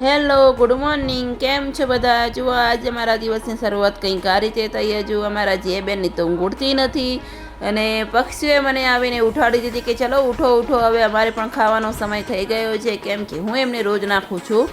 Hello, good morning. કેમ છો બધા? જુઓ, આજે અમારા દિવસની શરૂઆત કંઈક આ રીતે થઈ. જુઓ, અમારા જે બેનની તો ઊંઘ ઉઠતી નથી અને પક્ષીઓએ મને આવીને ઉઠાડી દીધી કે ચલો ઉઠો ઉઠો, હવે અમારે પણ ખાવાનો સમય થઈ ગયો છે. કેમ કે હું એમને રોજ નાખું છું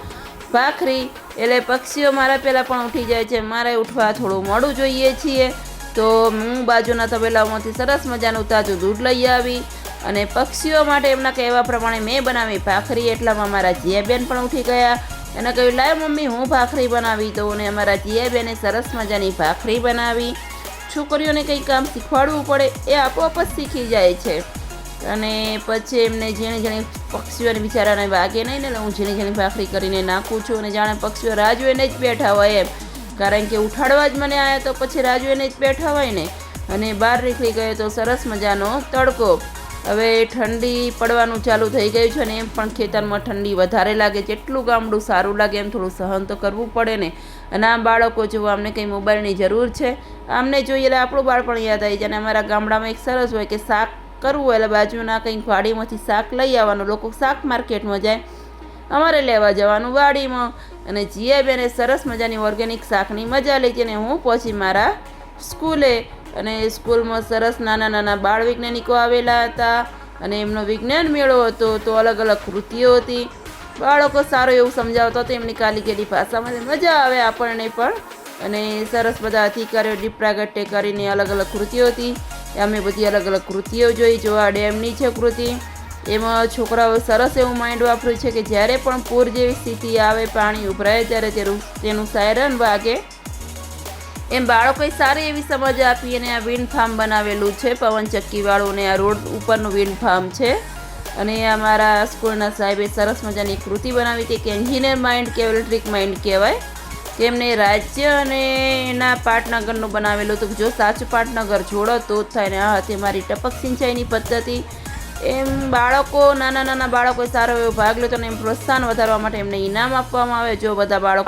ભાખરી, એટલે પક્ષીઓ મારા પહેલાં પણ ઉઠી જાય છે. મારે ઉઠવા થોડું મોડું જોઈએ છીએ, તો હું બાજુના તબેલામાંથી સરસ મજાનું તાજું દૂધ લઈ આવી અને પક્ષીઓ માટે એમના કહેવા પ્રમાણે મેં બનાવી ભાખરી. એટલામાં મારા જીયાબેન પણ ઉઠી ગયા. એને કહ્યું, લાવ મમ્મી, હું ભાખરી બનાવી દઉં. અને અમારા જીયાબેને સરસ મજાની ભાખરી બનાવી. છોકરીઓને કંઈ કામ શીખવાડવું પડે, એ આપોઆપ જ શીખી જાય છે. અને પછી એમને ઝીણી ઝીણી પક્ષીઓને બિચારાને વાગે નહીં ને, હું ઝીણી ઝીણી ભાખરી કરીને નાખું છું. અને જાણે પક્ષીઓ રાહ જોઈને જ બેઠા હોય એમ, કારણ કે ઉઠાડવા જ મને આવ્યા તો પછી રાહ જોઈને જ બેઠા હોય ને. અને બહાર નીકળી ગયો તો સરસ મજાનો તડકો. હવે ઠંડી પડવાનું ચાલુ થઈ ગયું છે અને એમ પણ ખેતરમાં ઠંડી વધારે લાગે. જેટલું ગામડું સારું લાગે એમ થોડું સહન તો કરવું પડે ને. અને આ બાળકો જુઓ, અમને કંઈ મોબાઈલની જરૂર છે, આમને જોઈએ એટલે આપણું બાળપણ યાદ આવી જાય. અને અમારા ગામડામાં એક સરસ હોય કે શાક કરવું એટલે બાજુના કંઈક વાડીમાંથી શાક લઈ આવવાનું. લોકો શાક માર્કેટમાં જાય, અમારે લેવા જવાનું વાડીમાં. અને જીયાબેને સરસ મજાની ઓર્ગેનિક શાકની મજા લીધી. અને હું પહોંચી મારા સ્કૂલે. અને સ્કૂલમાં સરસ નાના નાના બાળ વૈજ્ઞાનિકો આવેલા હતા અને એમનો વિજ્ઞાન મેળો હતો. તો અલગ અલગ કૃતિઓ હતી. બાળકો સારું એવું સમજાવતો હતો એમની કાલી ગેલી ભાષામાં, મજા આવે આપણને પણ. અને સરસ બધા અધિકારીઓ દીપ પ્રાગટ્ય કરીને અલગ અલગ કૃતિઓ હતી. અમે બધી અલગ અલગ કૃતિઓ જોઈ. જો આ ડેમની છે કૃતિ, એમાં છોકરાઓ સરસ એવું માઇન્ડ વાપર્યું છે કે જ્યારે પણ પૂર જેવી સ્થિતિ આવે, પાણી ઉભરાય, ત્યારે તેનું સાયરન વાગે. એમ બાળકોએ સારી એવી સમજ આપી. અને આ વિન્ડ ફાર્મ બનાવેલું છે પવનચક્કીવાળું, ને આ રોડ ઉપરનું વિન્ડ ફાર્મ છે. અને અમારા સ્કૂલના સાહેબે સરસ મજાની કૃતિ બનાવી હતી કે એન્જિનિયર માઇન્ડ કે ઇલેક્ટ્રિક માઇન્ડ કહેવાય. તેમને રાજ્ય અને એના પાટનગરનું બનાવેલું હતું. જો સાચું પાટનગર જોડો તો જ થાય. ને આ હતી મારી ટપક સિંચાઈની પદ્ધતિ. એમ બાળકો, નાના નાના બાળકોએ સારો એવો ભાગ લીધો અને એમ પ્રોત્સાહન વધારવા માટે એમને ઇનામ આપવામાં આવે. જો બધા બાળકો